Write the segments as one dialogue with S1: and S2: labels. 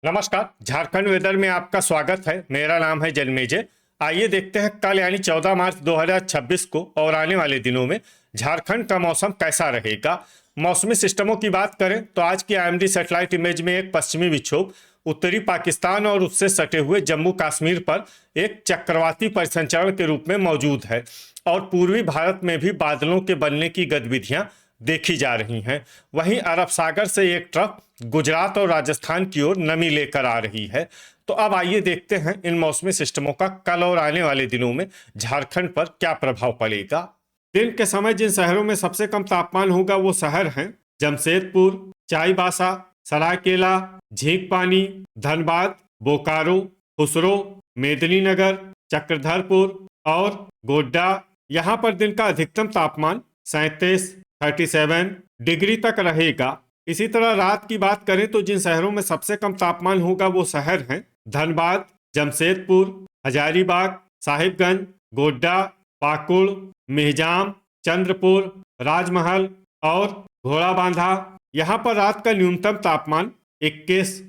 S1: नमस्कार। झारखंड वेदर में आपका स्वागत है। मेरा नाम है जन्मेजय। आइए देखते हैं कल यानी 14 मार्च 2026 को और आने वाले दिनों में झारखंड का मौसम कैसा रहेगा। मौसमी सिस्टमों की बात करें तो आज की आईएमडी सैटेलाइट इमेज में एक पश्चिमी विक्षोभ उत्तरी पाकिस्तान और उससे सटे हुए जम्मू कश्मीर पर एक चक्रवाती परिसंचरण के रूप में मौजूद है और पूर्वी भारत में भी बादलों के बनने की गतिविधियां देखी जा रही हैं। वहीं अरब सागर से एक ट्रफ गुजरात और राजस्थान की ओर नमी लेकर आ रही है। तो अब आइए देखते हैं इन मौसमी सिस्टमों का कल और आने वाले दिनों में झारखंड पर क्या प्रभाव पड़ेगा। दिन के समय जिन शहरों में सबसे कम तापमान होगा वो शहर हैं जमशेदपुर, चाईबासा, सरायकेला, झींकपानी, धनबाद, बोकारो, खुसरो, मेदिनीनगर, चक्रधरपुर और गोड्डा। यहाँ पर दिन का अधिकतम तापमान 37 डिग्री तक रहेगा। इसी तरह रात की बात करें तो जिन शहरों में सबसे कम तापमान होगा वो शहर हैं धनबाद, जमशेदपुर, हजारीबाग, साहिबगंज, गोड्डा, पाकुड़, मेहजाम, चंद्रपुर, राजमहल और घोड़ाबांधा। यहाँ पर रात का न्यूनतम तापमान 21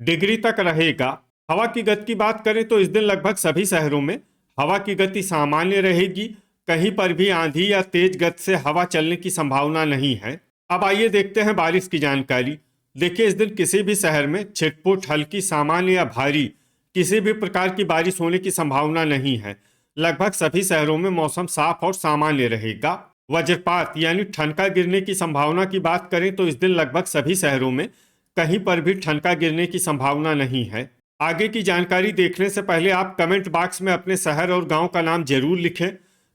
S1: डिग्री तक रहेगा। हवा की गति की बात करें तो इस दिन लगभग सभी शहरों में हवा की गति सामान्य रहेगी। कहीं पर भी आंधी या तेज गति से हवा चलने की संभावना नहीं है। अब आइए देखते हैं बारिश की जानकारी। देखिए, इस दिन किसी भी शहर में छिटपुट, हल्की, सामान्य या भारी किसी भी प्रकार की बारिश होने की संभावना नहीं है। लगभग सभी शहरों में मौसम साफ और सामान्य रहेगा। वज्रपात यानी ठनका गिरने की संभावना की बात करें तो इस दिन लगभग सभी शहरों में कहीं पर भी ठनका गिरने की संभावना नहीं है। आगे की जानकारी देखने से पहले आप कमेंट बॉक्स में अपने शहर और गांव का नाम जरूर लिखें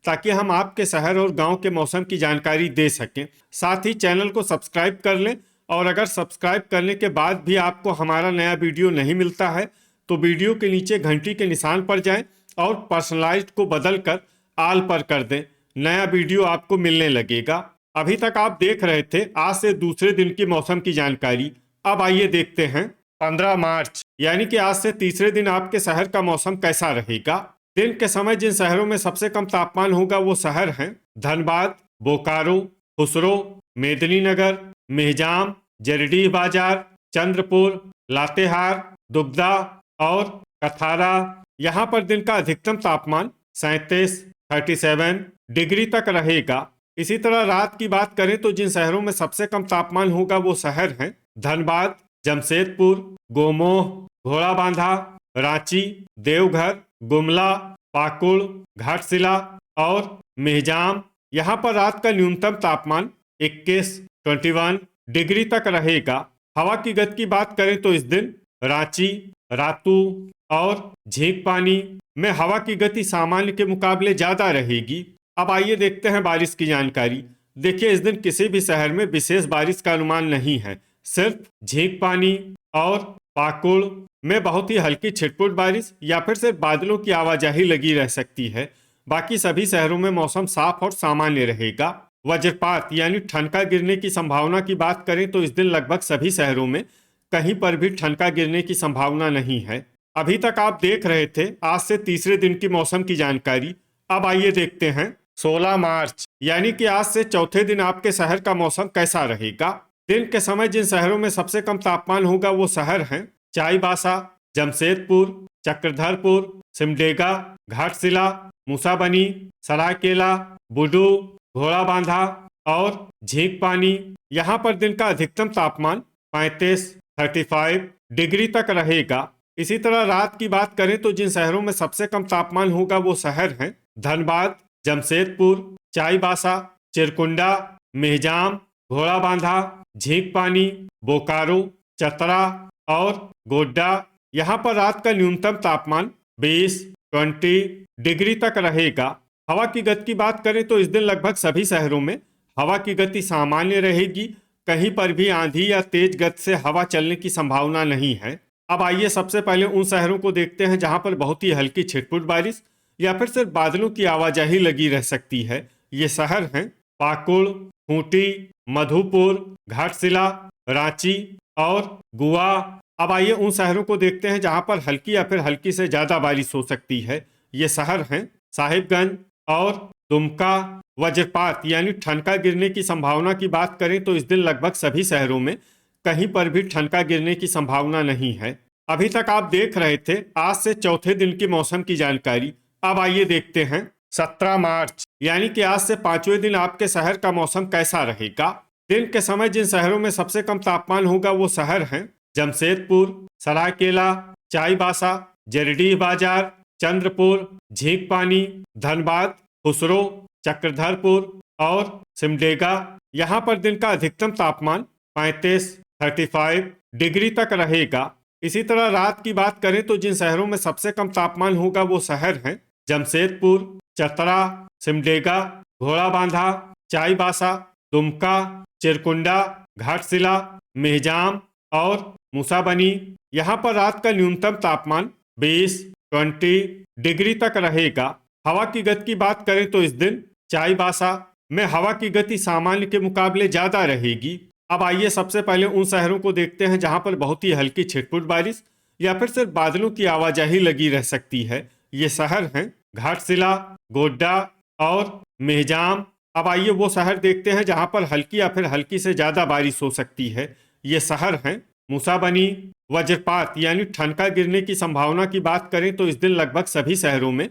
S1: ताकि हम आपके शहर और गांव के मौसम की जानकारी दे सकें। साथ ही चैनल को सब्सक्राइब कर लें और अगर सब्सक्राइब करने के बाद भी आपको हमारा नया वीडियो नहीं मिलता है तो वीडियो के नीचे घंटी के निशान पर जाएं और पर्सनलाइज्ड को बदलकर आल पर कर दें। नया वीडियो आपको मिलने लगेगा। अभी तक आप देख रहे थे आज से दूसरे दिन की मौसम की जानकारी। अब आइए देखते हैं 15 मार्च यानी कि आज से तीसरे दिन आपके शहर का मौसम कैसा रहेगा। दिन के समय जिन शहरों में सबसे कम तापमान होगा वो शहर हैं धनबाद, बोकारो, खुसरो, मेदिनीनगर, मेहजाम, जरडीह बाजार, चंद्रपुर, लातेहार, दुगदा और कथारा। यहाँ पर दिन का अधिकतम तापमान 37 डिग्री तक रहेगा। इसी तरह रात की बात करें तो जिन शहरों में सबसे कम तापमान होगा वो शहर हैं धनबाद, जमशेदपुर, गोमोह, घोड़ाबांधा, रांची, देवघर, गुमला, पाकुड़, घाटशिला और मेहजाम। यहाँ पर रात का न्यूनतम तापमान 21 डिग्री तक रहेगा। हवा की गति की बात करें तो इस दिन रांची, रातू और झींकपानी में हवा की गति सामान्य के मुकाबले ज्यादा रहेगी। अब आइए देखते हैं बारिश की जानकारी। देखिए, इस दिन किसी भी शहर में विशेष बारिश का अनुमान नहीं है। सिर्फ झींकपानी और पाकुड़ में बहुत ही हल्की छिटपुट बारिश या फिर सिर्फ बादलों की आवाजाही लगी रह सकती है। बाकी सभी शहरों में मौसम साफ और सामान्य रहेगा। वज्रपात यानी ठनका गिरने की संभावना की बात करें तो इस दिन लगभग सभी शहरों में कहीं पर भी ठनका गिरने की संभावना नहीं है। अभी तक आप देख रहे थे आज से तीसरे दिन की मौसम की जानकारी। अब आइए देखते हैं 16 मार्च यानी कि आज से चौथे दिन आपके शहर का मौसम कैसा रहेगा। दिन के समय जिन शहरों में सबसे कम तापमान होगा वो शहर हैं चाईबासा, जमशेदपुर, चक्रधरपुर, सिमडेगा, घाटशिला, मूसाबनी, सरायकेला, बुडू, घोड़ाबांधा और झींकपानी। यहाँ पर दिन का अधिकतम तापमान 35 डिग्री तक रहेगा। इसी तरह रात की बात करें तो जिन शहरों में सबसे कम तापमान होगा वो शहर हैं धनबाद, जमशेदपुर, चाईबासा, चिरकुंडा, मेहजाम, घोड़ाबांधा, झींकपानी, बोकारो, चतरा और गोड्डा। यहाँ पर रात का न्यूनतम तापमान 20 डिग्री तक रहेगा। हवा की गति की बात करें तो इस दिन लगभग सभी शहरों में हवा की गति सामान्य रहेगी। कहीं पर भी आंधी या तेज गति से हवा चलने की संभावना नहीं है। अब आइए सबसे पहले उन शहरों को देखते हैं जहां पर बहुत ही हल्की छिटपुट बारिश या फिर सिर्फ बादलों की आवाजाही लगी रह सकती है। ये शहर हैं पाकुड़, खूंटी, मधुपुर, घाटशिला, रांची और गुआ। अब आइए उन शहरों को देखते हैं जहां पर हल्की या फिर हल्की से ज्यादा बारिश हो सकती है। ये शहर हैं साहिबगंज और दुमका। वज्रपात यानी ठनका गिरने की संभावना की बात करें तो इस दिन लगभग सभी शहरों में कहीं पर भी ठनका गिरने की संभावना नहीं है। अभी तक आप देख रहे थे आज से चौथे दिन की मौसम की जानकारी। अब आइए देखते हैं 17 मार्च यानी कि आज से पांचवें दिन आपके शहर का मौसम कैसा रहेगा। दिन के समय जिन शहरों में सबसे कम तापमान होगा वो शहर हैं जमशेदपुर, सरायकेला, चाईबासा, जरडीह बाजार, चंद्रपुर, झींकपानी, धनबाद, खुसरो, चक्रधरपुर और सिमडेगा। यहाँ पर दिन का अधिकतम तापमान 35 डिग्री तक रहेगा। इसी तरह रात की बात करें तो जिन शहरों में सबसे कम तापमान होगा वो शहर हैं जमशेदपुर, चतरा, सिमडेगा, घोड़ाबांधा, चाईबासा, दुमका, चिरकुंडा, घाटशिला, मेहजाम और मूसाबनी। यहाँ पर रात का न्यूनतम तापमान 20 डिग्री तक रहेगा। हवा की गति की बात करें तो इस दिन चाईबासा में हवा की गति सामान्य के मुकाबले ज्यादा रहेगी। अब आइए सबसे पहले उन शहरों को देखते हैं जहां पर बहुत ही हल्की छिटपुट बारिश या फिर सिर्फ बादलों की आवाजाही लगी रह सकती है। ये शहर हैं घाटशिला, गोड्डा और मेहजाम। अब आइए वो शहर देखते हैं जहां पर हल्की या फिर हल्की से ज्यादा बारिश हो सकती है। ये शहर हैं मूसाबनी। वज्रपात यानी ठनका गिरने की संभावना की बात करें तो इस दिन लगभग सभी शहरों में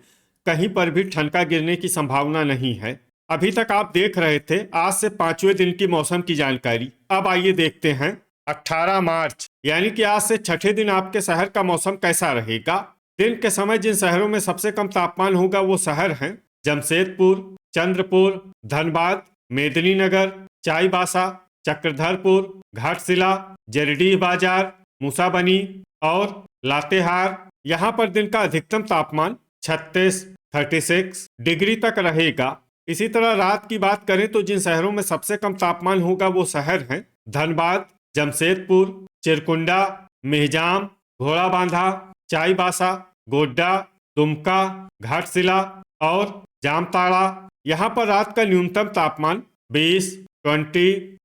S1: कहीं पर भी ठनका गिरने की संभावना नहीं है। अभी तक आप देख रहे थे आज से पांचवें दिन की मौसम की जानकारी। अब आइए देखते हैं 18 मार्च यानी कि आज से छठे दिन आपके शहर का मौसम कैसा रहेगा। दिन के समय जिन शहरों में सबसे कम तापमान होगा वो शहर हैं जमशेदपुर, चंद्रपुर, धनबाद, मेदिनीनगर, चाईबासा, चक्रधरपुर, घाटशिला, जरडीह बाजार, मूसाबनी और लातेहार। यहाँ पर दिन का अधिकतम तापमान 36 डिग्री तक रहेगा। इसी तरह रात की बात करें तो जिन शहरों में सबसे कम तापमान होगा वो शहर हैं धनबाद, जमशेदपुर, चिरकुंडा, मेहजाम, घोड़ाबांधा, चाईबासा, गोड्डा, दुमका, घाटशिला और जामताड़ा। यहाँ पर रात का न्यूनतम तापमान 20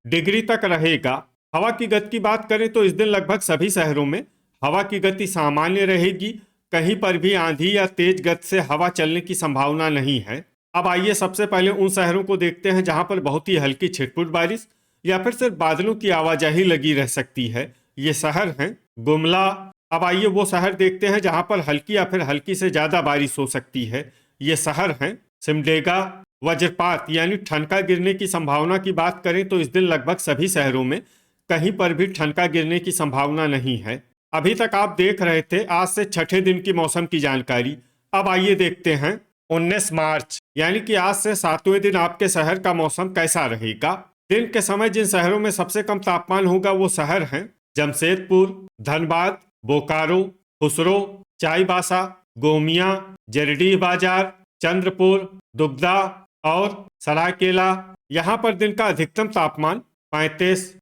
S1: डिग्री तक रहेगा। हवा की गति की बात करें तो इस दिन लगभग सभी शहरों में हवा की गति सामान्य रहेगी। कहीं पर भी आंधी या तेज गति से हवा चलने की संभावना नहीं है। अब आइए सबसे पहले उन शहरों को देखते हैं जहां पर बहुत ही हल्की छिटपुट बारिश या फिर सिर्फ बादलों की आवाजाही लगी रह सकती है। ये शहर हैं गुमला। अब आइए वो शहर देखते हैं जहां पर हल्की या फिर हल्की से ज्यादा बारिश हो सकती है। ये शहर हैं सिमडेगा। वज्रपात यानी ठनका गिरने की संभावना की बात करें तो इस दिन लगभग सभी शहरों में कहीं पर भी ठनका गिरने की संभावना नहीं है। अभी तक आप देख रहे थे आज से छठे दिन की मौसम की जानकारी। अब आइए देखते हैं 19 मार्च यानी कि आज से सातवें दिन आपके शहर का मौसम कैसा रहेगा। दिन के समय जिन शहरों में सबसे कम तापमान होगा वो शहर हैं जमशेदपुर, धनबाद, बोकारो, खुसरो, चाईबासा, गोमिया, जरडीह बाजार, चंद्रपुर, दुगदा और सरायकेला। यहाँ पर दिन का अधिकतम तापमान 35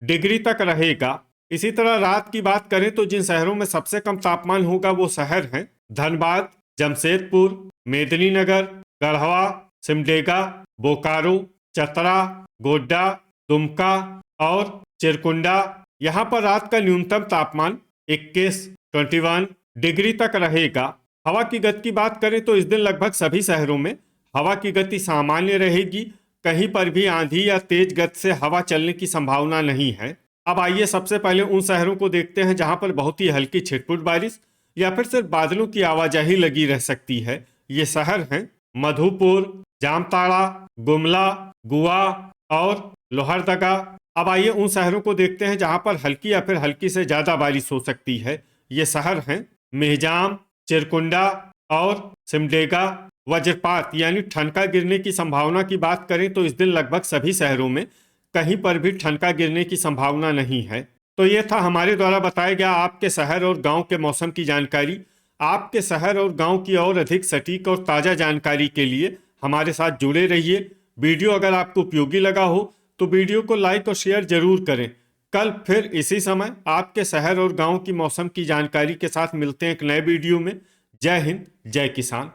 S1: डिग्री तक रहेगा। इसी तरह रात की बात करें तो जिन शहरों में सबसे कम तापमान होगा वो शहर हैं धनबाद, जमशेदपुर, मेदिनीनगर, गढ़वा, सिमडेगा, बोकारो, चतरा, गोड्डा, दुमका और चिरकुंडा। यहाँ पर रात का न्यूनतम तापमान 21 डिग्री तक रहेगा। हवा की गति की बात करें तो इस दिन लगभग सभी शहरों में हवा की गति सामान्य रहेगी। कहीं पर भी आंधी या तेज गति से हवा चलने की संभावना नहीं है। अब आइए सबसे पहले उन शहरों को देखते हैं जहां पर बहुत ही हल्की छिटपुट बारिश या फिर सिर्फ बादलों की आवाजाही लगी रह सकती है। ये शहर हैं मधुपुर, जामताड़ा, गुमला, गुआ और लोहरदगा। अब आइए उन शहरों को देखते हैं जहां पर हल्की या फिर हल्की से ज्यादा बारिश हो सकती है। ये शहर हैं मेहजाम, चिरकुंडा और सिमडेगा। वज्रपात यानी ठनका गिरने की संभावना की बात करें तो इस दिन लगभग सभी शहरों में कहीं पर भी ठनका गिरने की संभावना नहीं है। तो ये था हमारे द्वारा बताया गया आपके शहर और गांव के मौसम की जानकारी। आपके शहर और गांव की और अधिक सटीक और ताज़ा जानकारी के लिए हमारे साथ जुड़े रहिए। वीडियो अगर आपको उपयोगी लगा हो तो वीडियो को लाइक और शेयर जरूर करें। कल फिर इसी समय आपके शहर और गांव की मौसम की जानकारी के साथ मिलते हैं एक नए वीडियो में। जय हिंद, जय किसान।